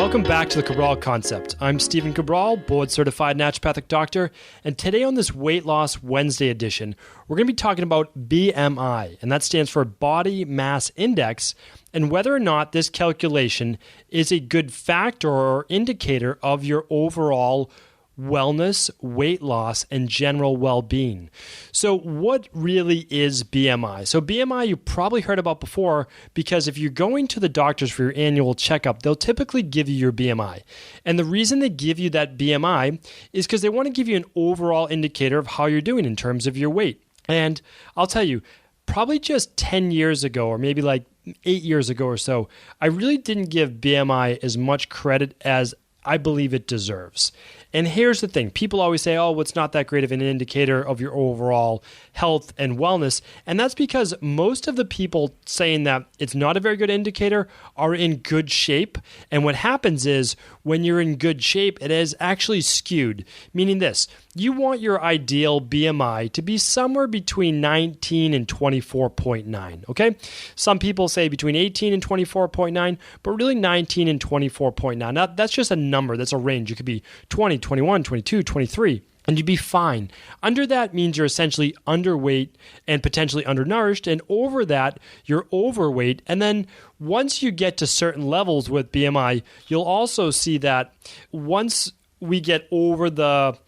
Welcome back to the Cabral Concept. I'm Stephen Cabral, board-certified naturopathic doctor, and today on this Weight Loss Wednesday edition, we're going to be talking about BMI, and that stands for Body Mass Index, and whether or not this calculation is a good factor or indicator of your overall wellness, weight loss, and general well-being. So what really is BMI? So BMI you probably heard about before, because if you're going to the doctors for your annual checkup, they'll typically give you your BMI. And the reason they give you that BMI is because they want to give you an overall indicator of how you're doing in terms of your weight. And I'll tell you, probably just 10 years ago, or maybe like 8 years ago or so, I really didn't give BMI as much credit as I believe it deserves. And here's the thing. People always say, oh, well, it's not that great of an indicator of your overall health and wellness. And that's because most of the people saying that it's not a very good indicator are in good shape. And what happens is when you're in good shape, it is actually skewed, meaning this. You want your ideal BMI to be somewhere between 19 and 24.9, okay? Some people say between 18 and 24.9, but really 19 and 24.9. Now, that's just a number. That's a range. It could be 20, 21, 22, 23, and you'd be fine. Under that means you're essentially underweight and potentially undernourished, and over that, you're overweight. And then once you get to certain levels with BMI, you'll also see that once we get over the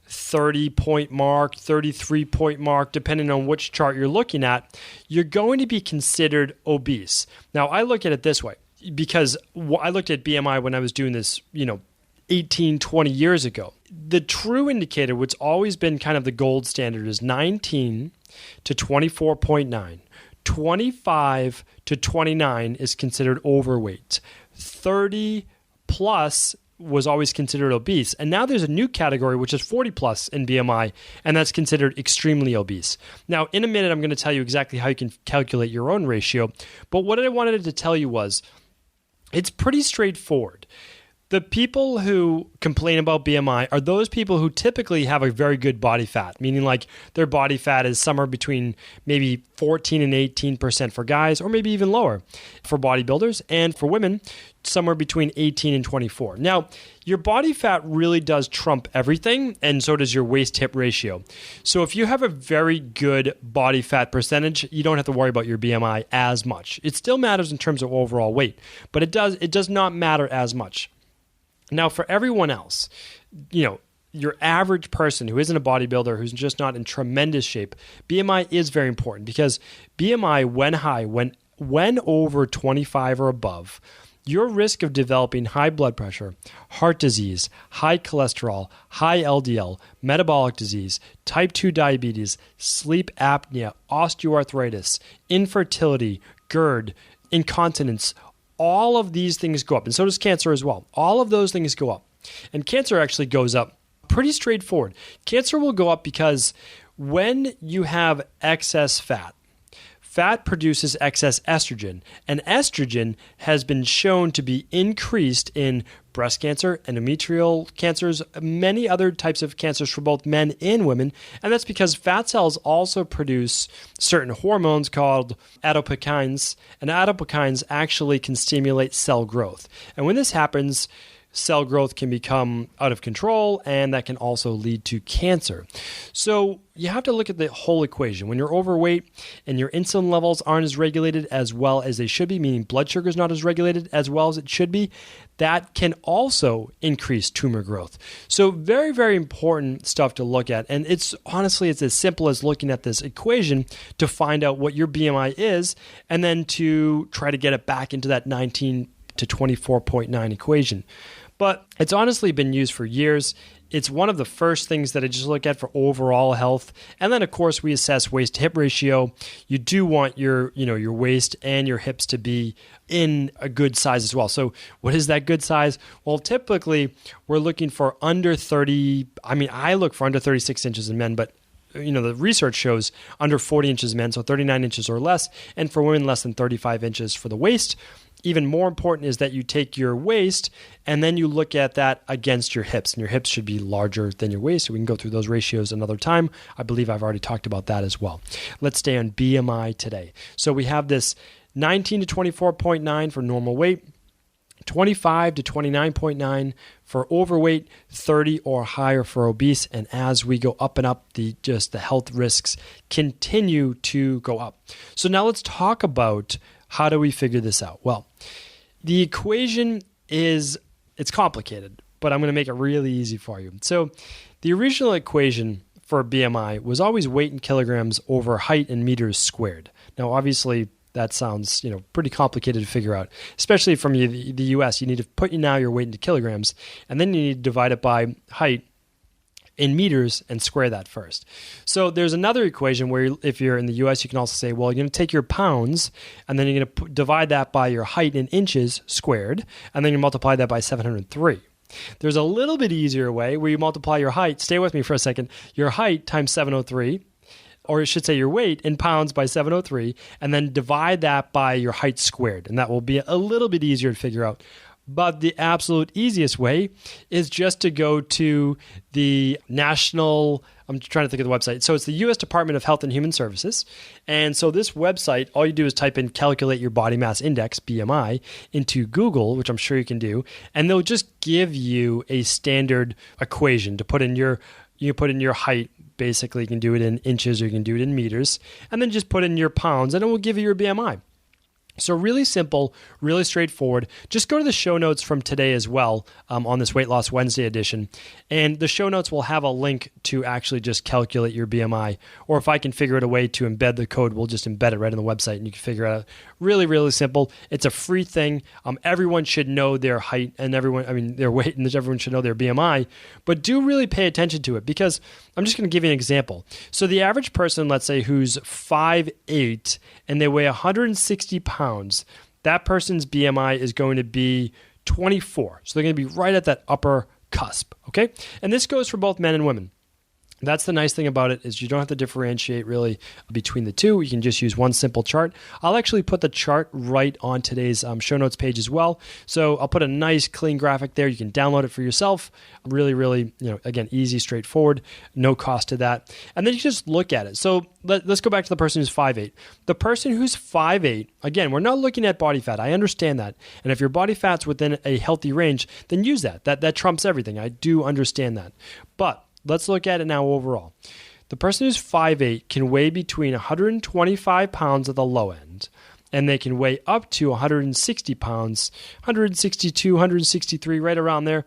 30-point mark, 33-point mark, depending on which chart you're looking at, you're going to be considered obese. Now, I look at it this way, because I looked at BMI when I was doing this, 18, 20 years ago. The true indicator, what's always been kind of the gold standard, is 19 to 24.9. 25 to 29 is considered overweight. 30 plus was always considered obese. And now there's a new category, which is 40 plus in BMI, and that's considered extremely obese. Now, in a minute, I'm going to tell you exactly how you can calculate your own ratio. But what I wanted to tell you was, it's pretty straightforward. The people who complain about BMI are those people who typically have a very good body fat, meaning like their body fat is somewhere between maybe 14 and 18% for guys, or maybe even lower for bodybuilders, and for women, somewhere between 18 and 24. Now, your body fat really does trump everything, and so does your waist-hip ratio. So if you have a very good body fat percentage, you don't have to worry about your BMI as much. It still matters in terms of overall weight, but it does not matter as much. Now, for everyone else, your average person who isn't a bodybuilder, who's just not in tremendous shape, BMI is very important, because BMI, when high, when over 25 or above, your risk of developing high blood pressure, heart disease, high cholesterol, high LDL, metabolic disease, type 2 diabetes, sleep apnea, osteoarthritis, infertility, GERD, incontinence, all of these things go up, and so does cancer as well. All of those things go up. And cancer actually goes up pretty straightforward. Cancer will go up because when you have excess fat, fat produces excess estrogen, and estrogen has been shown to be increased in breast cancer, endometrial cancers, many other types of cancers for both men and women, and that's because fat cells also produce certain hormones called adipokines, and adipokines actually can stimulate cell growth. And when this happens, cell growth can become out of control, and that can also lead to cancer. So you have to look at the whole equation. When you're overweight and your insulin levels aren't as regulated as well as they should be, meaning blood sugar is not as regulated as well as it should be, that can also increase tumor growth. So very, very important stuff to look at. And it's as simple as looking at this equation to find out what your BMI is, and then to try to get it back into that 19 to 24.9 equation. But it's honestly been used for years. It's one of the first things that I just look at for overall health. And then, of course, we assess waist-to-hip ratio. You do want your waist and your hips to be in a good size as well. So what is that good size? Well, typically, we're looking for under 30. I look for under 36 inches in men, but the research shows under 40 inches men, so 39 inches or less, and for women, less than 35 inches for the waist. Even more important is that you take your waist and then you look at that against your hips, and your hips should be larger than your waist. So we can go through those ratios another time. I believe I've already talked about that as well. Let's stay on BMI today. So we have this 19 to 24.9 for normal weight, 25 to 29.9 for overweight, 30 or higher for obese. And as we go up and up, the health risks continue to go up. So now let's talk about how do we figure this out? Well, the equation it's complicated, but I'm going to make it really easy for you. So the original equation for BMI was always weight in kilograms over height in meters squared. Now, obviously, that sounds pretty complicated to figure out, especially from the US. You need to put your weight into kilograms, and then you need to divide it by height in meters and square that first. So there's another equation where if you're in the US, you can also say, well, you're going to take your pounds, and then you're going to divide that by your height in inches squared, and then you multiply that by 703. There's a little bit easier way where you multiply your height. Stay with me for a second. Your height times 703, or I should say your weight in pounds by 703, and then divide that by your height squared. And that will be a little bit easier to figure out. But the absolute easiest way is just to go to the national, I'm trying to think of the website. So it's the U.S. Department of Health and Human Services. And so this website, all you do is type in calculate your body mass index, BMI, into Google, which I'm sure you can do. And they'll just give you a standard equation to put in your height. Basically, you can do it in inches or you can do it in meters. And then just put in your pounds and it will give you your BMI. So really simple, really straightforward. Just go to the show notes from today as well on this Weight Loss Wednesday edition. And the show notes will have a link to actually just calculate your BMI. Or if I can figure out a way to embed the code, we'll just embed it right on the website and you can figure it out. Really, really simple. It's a free thing. Everyone should know their height and their weight, and everyone should know their BMI. But do really pay attention to it because I'm just going to give you an example. So the average person, let's say, who's 5'8" and they weigh 160 pounds, that person's BMI is going to be 24. So they're going to be right at that upper cusp, okay? And this goes for both men and women. That's the nice thing about it is you don't have to differentiate really between the two. You can just use one simple chart. I'll actually put the chart right on today's show notes page as well. So I'll put a nice clean graphic there. You can download it for yourself. Really, really, again, easy, straightforward, no cost to that. And then you just look at it. So let's go back to the person who's 5'8". The person who's 5'8", again, we're not looking at body fat. I understand that. And if your body fat's within a healthy range, then use that. That trumps everything. I do understand that. But let's look at it now overall. The person who's 5'8" can weigh between 125 pounds at the low end, and they can weigh up to 160 pounds, 162, 163, right around there,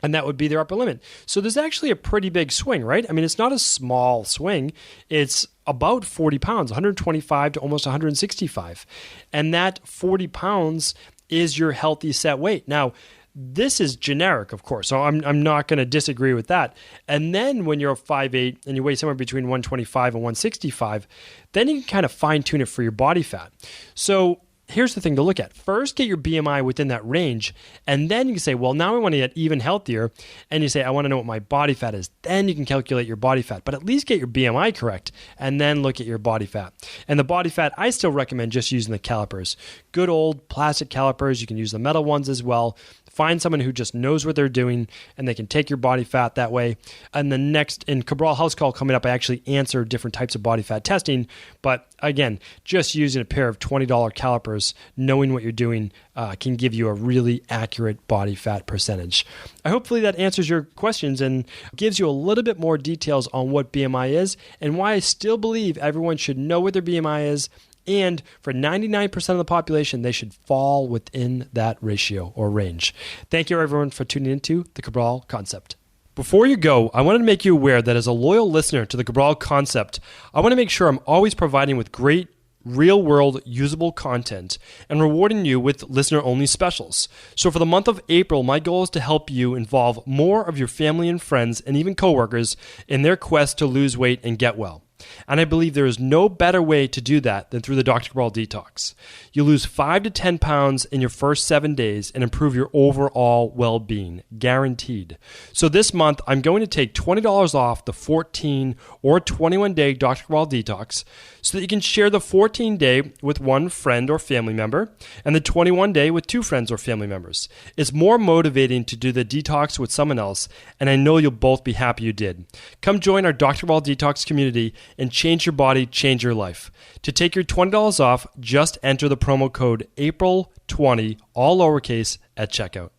and that would be their upper limit. So there's actually a pretty big swing, right? I mean, it's not a small swing. It's about 40 pounds, 125 to almost 165. And that 40 pounds is your healthy set weight. Now, this is generic, of course, so I'm not going to disagree with that. And then when you're 5'8" and you weigh somewhere between 125 and 165, then you can kind of fine-tune it for your body fat. So here's the thing to look at. First, get your BMI within that range, and then you can say, well, now I want to get even healthier, and you say, I want to know what my body fat is. Then you can calculate your body fat, but at least get your BMI correct, and then look at your body fat. And the body fat, I still recommend just using the calipers. Good old plastic calipers. You can use the metal ones as well. Find someone who just knows what they're doing, and they can take your body fat that way. And the next, in Cabral House Call coming up, I actually answer different types of body fat testing. But again, just using a pair of $20 calipers, knowing what you're doing, can give you a really accurate body fat percentage. Hopefully that answers your questions and gives you a little bit more details on what BMI is and why I still believe everyone should know what their BMI is. And for 99% of the population, they should fall within that ratio or range. Thank you, everyone, for tuning into the Cabral Concept. Before you go, I wanted to make you aware that as a loyal listener to the Cabral Concept, I want to make sure I'm always providing with great real-world usable content and rewarding you with listener-only specials. So for the month of April, my goal is to help you involve more of your family and friends and even coworkers in their quest to lose weight and get well. And I believe there is no better way to do that than through the Dr. Cabral Detox. You lose 5 to 10 pounds in your first 7 days and improve your overall well-being, guaranteed. So this month, I'm going to take $20 off the 14 or 21-day Dr. Cabral Detox so that you can share the 14-day with one friend or family member and the 21-day with 2 friends or family members. It's more motivating to do the detox with someone else, and I know you'll both be happy you did. Come join our Dr. Cabral Detox community and change your body, change your life. To take your $20 off, just enter the promo code APRIL20, all lowercase, at checkout.